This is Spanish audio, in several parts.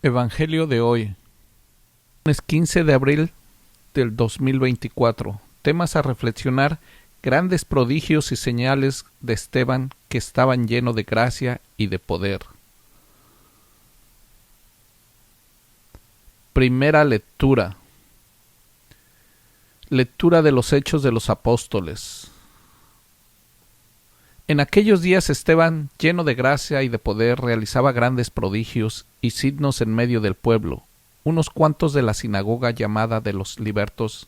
Evangelio de hoy, lunes 15 de abril del 2024. Temas a reflexionar: grandes prodigios y señales de Esteban, que estaban llenos de gracia y de poder. Primera lectura. Lectura de los Hechos de los Apóstoles. En aquellos días Esteban, lleno de gracia y de poder, realizaba grandes prodigios y signos en medio del pueblo. Unos cuantos de la sinagoga llamada de los libertos,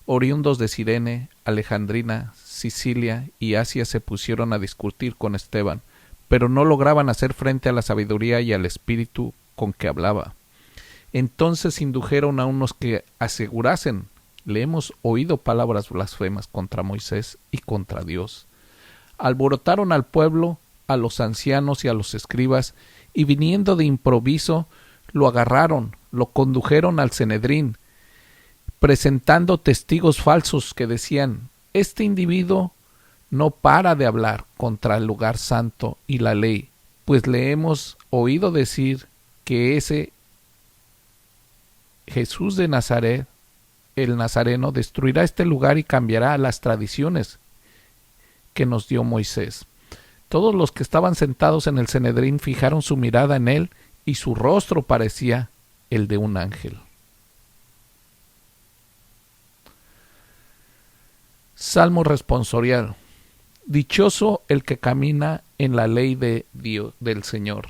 oriundos de Cirene, Alejandrina, Sicilia y Asia, se pusieron a discutir con Esteban, pero no lograban hacer frente a la sabiduría y al espíritu con que hablaba. Entonces indujeron a unos que asegurasen: le hemos oído palabras blasfemas contra Moisés y contra Dios. Alborotaron al pueblo, a los ancianos y a los escribas, y viniendo de improviso, lo agarraron, lo condujeron al Sanedrín, presentando testigos falsos que decían: este individuo no para de hablar contra el lugar santo y la ley, pues le hemos oído decir que ese Jesús de Nazaret, el Nazareno, destruirá este lugar y cambiará las tradiciones que nos dio Moisés. Todos los que estaban sentados en el Sanedrín fijaron su mirada en él, y su rostro parecía el de un ángel. Salmo responsorial. Dichoso el que camina en la ley de Dios, del Señor.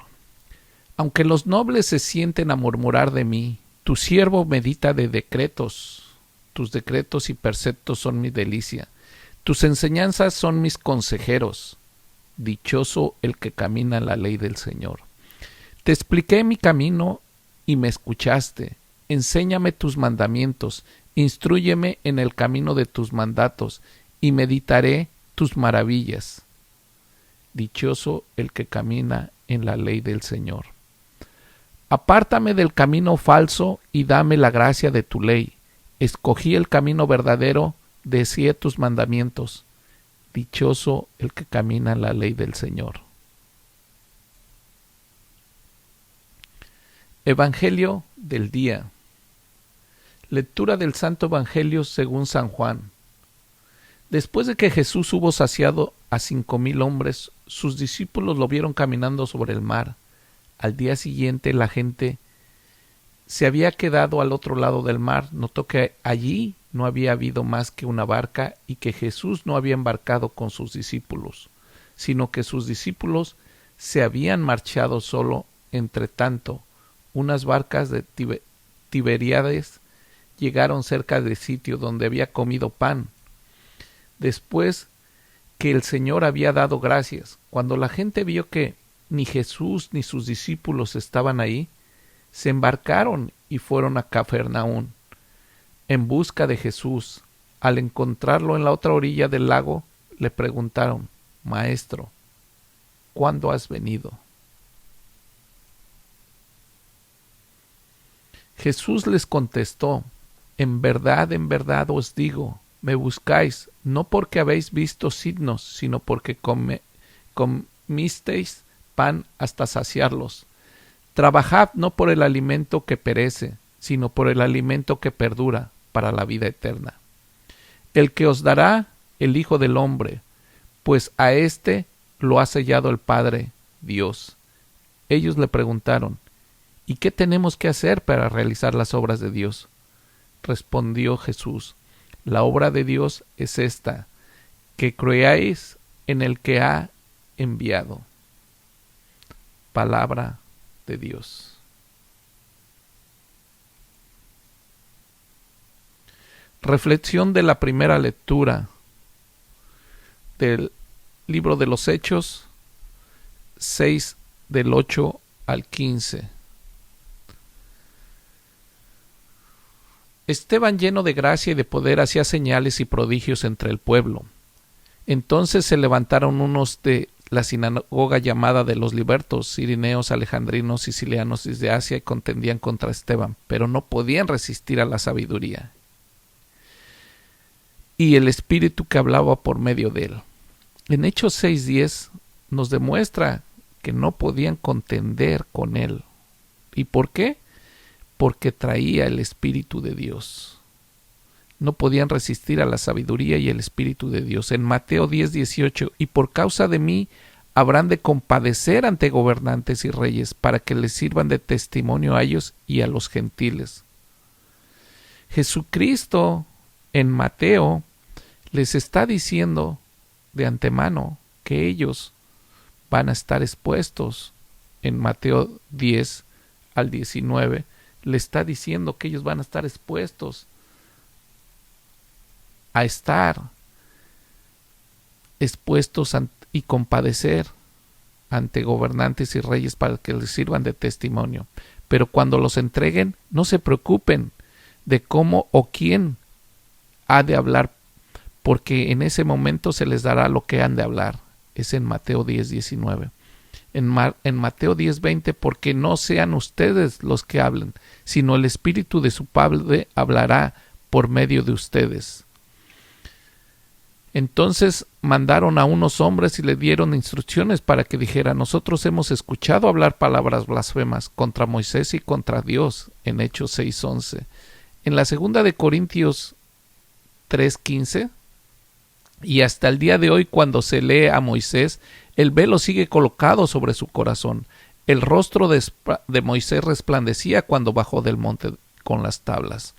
Aunque los nobles se sienten a murmurar de mí, tu siervo medita de decretos. Tus decretos y preceptos son mi delicia. Tus enseñanzas son mis consejeros. Dichoso el que camina en la ley del Señor. Te expliqué mi camino y me escuchaste. Enséñame tus mandamientos. Instrúyeme en el camino de tus mandatos, y meditaré tus maravillas. Dichoso el que camina en la ley del Señor. Apártame del camino falso y dame la gracia de tu ley. Escogí el camino verdadero, deseé tus mandamientos. Dichoso el que camina en la ley del Señor. Evangelio del día. Lectura del Santo Evangelio según San Juan. Después de que Jesús hubo saciado a 5,000 hombres, sus discípulos lo vieron caminando sobre el mar. Al día siguiente la gente se había quedado al otro lado del mar, notó que allí no había habido más que una barca y que Jesús no había embarcado con sus discípulos, sino que sus discípulos se habían marchado solo. Entre tanto, unas barcas de Tiberíades llegaron cerca del sitio donde había comido pan, después que el Señor había dado gracias. Cuando la gente vio que ni Jesús ni sus discípulos estaban ahí, se embarcaron y fueron a Cafarnaún en busca de Jesús. Al encontrarlo en la otra orilla del lago, le preguntaron: Maestro, ¿cuándo has venido? Jesús les contestó: en verdad os digo, me buscáis, no porque habéis visto signos, sino porque comisteis pan hasta saciarlos. Trabajad no por el alimento que perece, sino por el alimento que perdura para la vida eterna, el que os dará el Hijo del Hombre, pues a éste lo ha sellado el Padre Dios. Ellos le preguntaron: ¿y qué tenemos que hacer para realizar las obras de Dios? Respondió Jesús: la obra de Dios es esta, que creáis en el que ha enviado. Palabra de Dios. Reflexión de la primera lectura del libro de los Hechos 6 del 8 al 15. Esteban, lleno de gracia y de poder, hacía señales y prodigios entre el pueblo. Entonces se levantaron unos de la sinagoga llamada de los libertos, cirineos, alejandrinos, sicilianos desde Asia, y contendían contra Esteban, pero no podían resistir a la sabiduría y el espíritu que hablaba por medio de él. En Hechos 6:10 nos demuestra que no podían contender con él. ¿Y por qué? Porque traía el Espíritu de Dios. No podían resistir a la sabiduría y el Espíritu de Dios. En Mateo 10:18, y por causa de mí habrán de compadecer ante gobernantes y reyes, para que les sirvan de testimonio a ellos y a los gentiles. Jesucristo en Mateo les está diciendo de antemano que ellos van a estar expuestos. En Mateo 10 al 19 le está diciendo que ellos van a estar expuestos a estar expuestos y compadecer ante gobernantes y reyes para que les sirvan de testimonio. Pero cuando los entreguen, no se preocupen de cómo o quién ha de hablar, porque en ese momento se les dará lo que han de hablar. Es en Mateo 10:19. En Mateo 10:20, porque no sean ustedes los que hablen, sino el Espíritu de su Padre hablará por medio de ustedes. Entonces mandaron a unos hombres y le dieron instrucciones para que dijera: nosotros hemos escuchado hablar palabras blasfemas contra Moisés y contra Dios, en Hechos 6:11. En la segunda de Corintios 3:15, y hasta el día de hoy, cuando se lee a Moisés, el velo sigue colocado sobre su corazón. El rostro de Moisés resplandecía cuando bajó del monte con las tablas.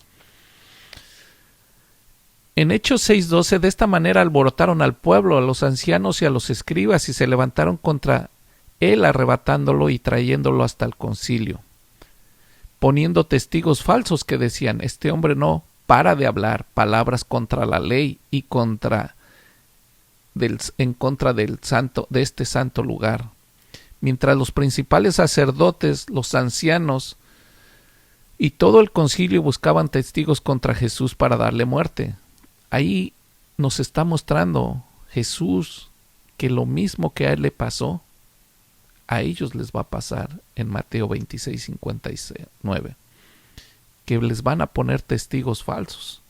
En Hechos 6:12, de esta manera alborotaron al pueblo, a los ancianos y a los escribas, y se levantaron contra él, arrebatándolo y trayéndolo hasta el concilio, poniendo testigos falsos que decían: este hombre no para de hablar palabras contra la ley y en contra de este santo lugar. Mientras los principales sacerdotes, los ancianos y todo el concilio buscaban testigos contra Jesús para darle muerte. Ahí nos está mostrando Jesús que lo mismo que a él le pasó, a ellos les va a pasar en Mateo 26:59, que les van a poner testigos falsos.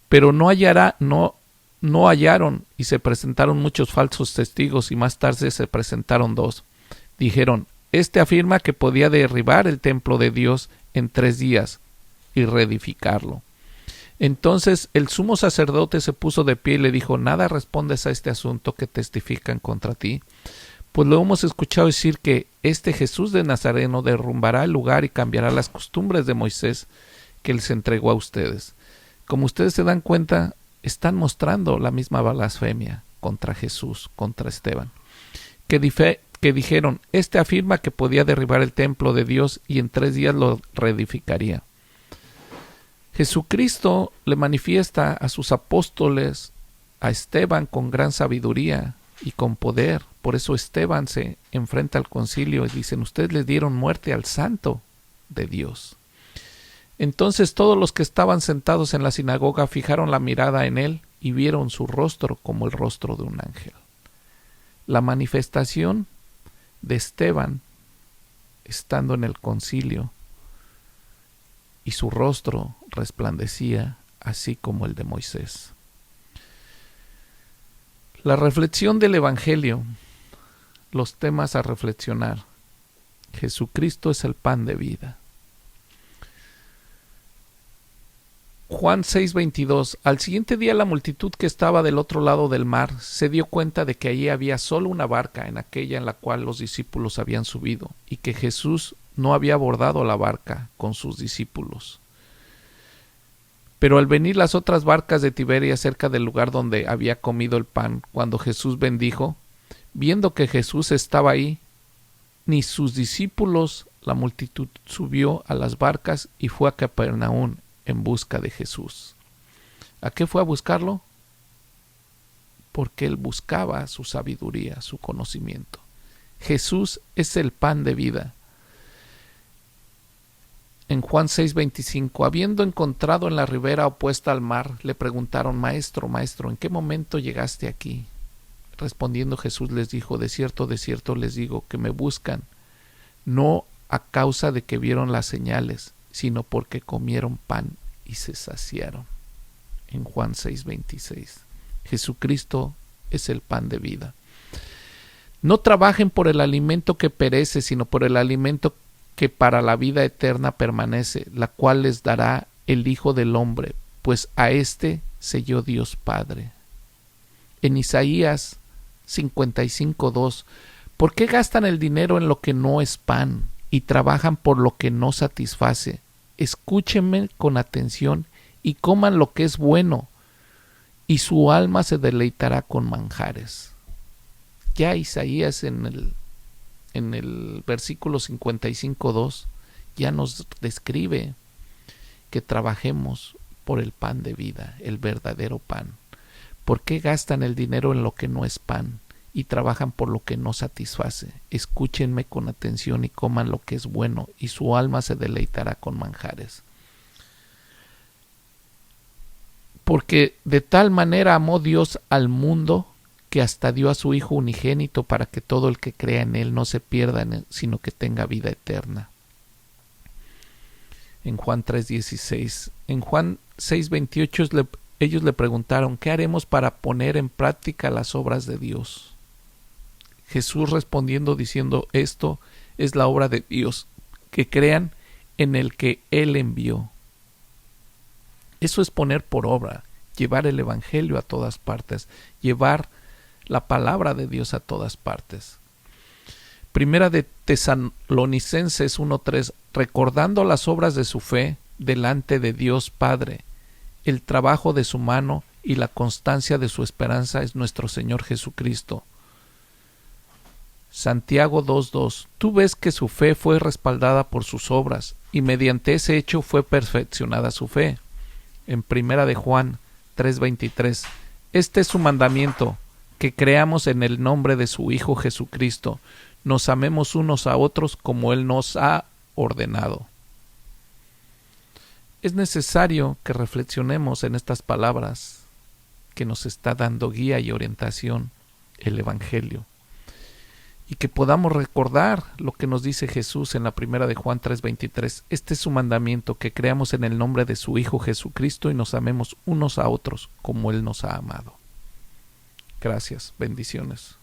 Pero no hallaron, y se presentaron muchos falsos testigos, y más tarde se presentaron dos. Dijeron: este afirma que podía derribar el templo de Dios en 3 días y reedificarlo. Entonces el sumo sacerdote se puso de pie y le dijo: nada respondes a este asunto que testifican contra ti, pues lo hemos escuchado decir que este Jesús de Nazareno derrumbará el lugar y cambiará las costumbres de Moisés que les entregó a ustedes. Como ustedes se dan cuenta, están mostrando la misma blasfemia contra Jesús, contra Esteban, que dijeron: este afirma que podía derribar el templo de Dios y en 3 días lo reedificaría. Jesucristo le manifiesta a sus apóstoles, a Esteban, con gran sabiduría y con poder. Por eso Esteban se enfrenta al concilio y dicen: ustedes le dieron muerte al santo de Dios. Entonces todos los que estaban sentados en la sinagoga fijaron la mirada en él y vieron su rostro como el rostro de un ángel. La manifestación de Esteban estando en el concilio, y su rostro resplandecía así como el de Moisés. La reflexión del Evangelio, los temas a reflexionar: Jesucristo es el pan de vida. Juan 6:22. Al siguiente día la multitud que estaba del otro lado del mar se dio cuenta de que allí había solo una barca, en aquella en la cual los discípulos habían subido, y que Jesús no había abordado la barca con sus discípulos. Pero al venir las otras barcas de Tiberias cerca del lugar donde había comido el pan, cuando Jesús bendijo, viendo que Jesús estaba ahí, ni sus discípulos, la multitud subió a las barcas y fue a Capernaum en busca de Jesús. ¿A qué fue a buscarlo? Porque él buscaba su sabiduría, su conocimiento. Jesús es el pan de vida. En Juan 6:25, habiendo encontrado en la ribera opuesta al mar, le preguntaron: Maestro, ¿en qué momento llegaste aquí? Respondiendo Jesús les dijo: de cierto les digo que me buscan, no a causa de que vieron las señales, sino porque comieron pan y se saciaron. En Juan 6:26. Jesucristo es el pan de vida. No trabajen por el alimento que perece, sino por el alimento que para la vida eterna permanece, la cual les dará el Hijo del Hombre, pues a éste selló Dios Padre. En Isaías 55:2, ¿por qué gastan el dinero en lo que no es pan y trabajan por lo que no satisface? Escúchenme con atención y coman lo que es bueno, y su alma se deleitará con manjares. Ya Isaías en el versículo 55:2 ya nos describe que trabajemos por el pan de vida, el verdadero pan. ¿Por qué gastan el dinero en lo que no es pan y trabajan por lo que no satisface? Escúchenme con atención y coman lo que es bueno, y su alma se deleitará con manjares. Porque de tal manera amó Dios al mundo que hasta dio a su Hijo unigénito para que todo el que crea en él no se pierda, sino que tenga vida eterna. En Juan 3:16. En Juan 6:28 ellos le preguntaron: ¿qué haremos para poner en práctica las obras de Dios? Jesús respondiendo diciendo: esto es la obra de Dios, que crean en el que Él envió. Eso es poner por obra, llevar el Evangelio a todas partes, llevar la palabra de Dios a todas partes. Primera de Tesalonicenses 1:3, recordando las obras de su fe delante de Dios Padre, el trabajo de su mano y la constancia de su esperanza es nuestro Señor Jesucristo. Santiago 2:2, tú ves que su fe fue respaldada por sus obras, y mediante ese hecho fue perfeccionada su fe. En Primera de Juan 3:23, este es su mandamiento, que creamos en el nombre de su Hijo Jesucristo, nos amemos unos a otros como Él nos ha ordenado. Es necesario que reflexionemos en estas palabras que nos está dando guía y orientación el Evangelio, y que podamos recordar lo que nos dice Jesús en la Primera de Juan 3:23. Este es su mandamiento, que creamos en el nombre de su Hijo Jesucristo y nos amemos unos a otros como Él nos ha amado. Gracias, bendiciones.